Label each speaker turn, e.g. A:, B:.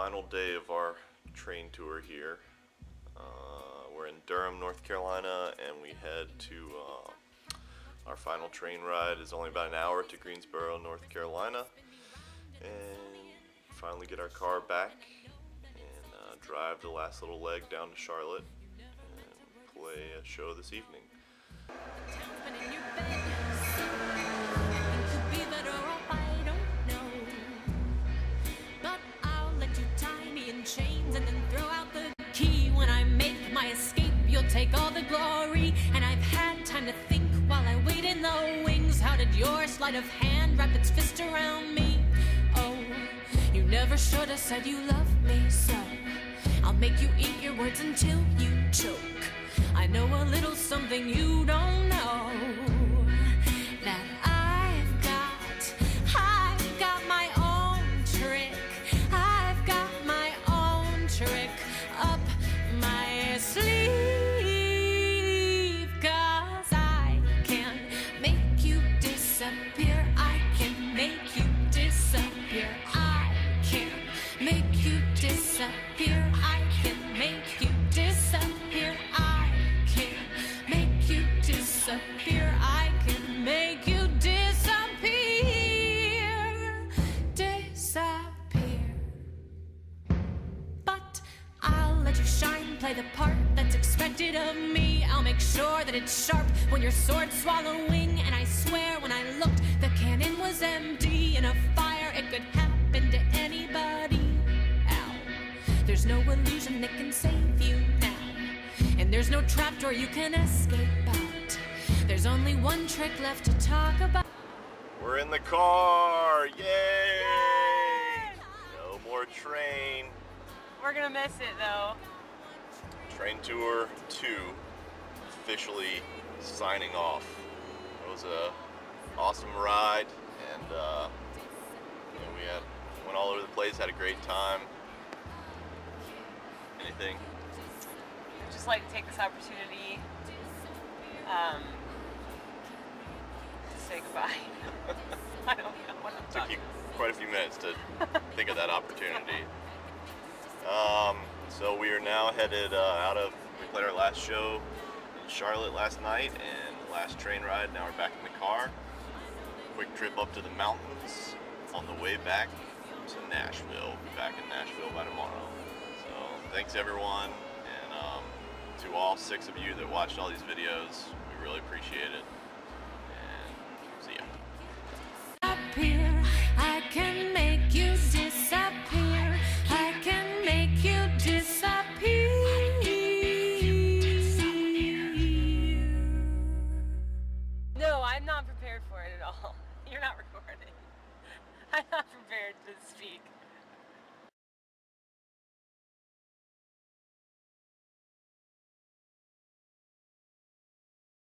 A: final day of our train tour here. We're in Durham, North Carolina, and we head to our final train ride is only about an hour to Greensboro, North Carolina, and finally get our car back and drive the last little leg down to Charlotte and play a show this evening.
B: Chains and then throw out the key. When I make my escape, you'll take all the glory. And I've had time to think while I wait in the wings. How did your sleight of hand wrap its fist around me? Oh, you never should have said you loved me, so I'll make you eat your words until you choke. I know a little something you don't know, that I've got my own trick. I've got my own trick up my sleeve. 'Cause I can make you disappear. I can make you disappear. I can make you disappear. I can make you disappear. I can make you disappear. I can make you disappear. Disappear. But I'll let you shine, play the part that's expected of me. I'll make sure that it's sharp when your sword's swallowing. And I swear when I looked, the cannon was empty. In a fire, it could happen to anybody. Ow. There's no illusion that can save you now. And there's no trapdoor you can escape out. There's only one trick left to talk about.
A: We're in the car! Yay! No more train.
C: We're gonna miss it though.
A: Train Tour 2 officially signing off. It was a awesome ride, and we went all over the place, had a great time. Anything?
C: I'd just like to take this opportunity to say goodbye. I don't know what I'm
A: Took
C: talking
A: you quite a few minutes to think of that opportunity. So we are now headed we played our last show in Charlotte last night and the last train ride. Now we're back in the car. Quick trip up to the mountains on the way back to Nashville. We'll be back in Nashville by tomorrow. So thanks everyone, and to all 6 of you that watched all these videos, we really appreciate it. And see ya.
B: I can make you disappear. I can make you disappear.
C: No, I'm not prepared for it at all. You're not recording. I'm not prepared to speak.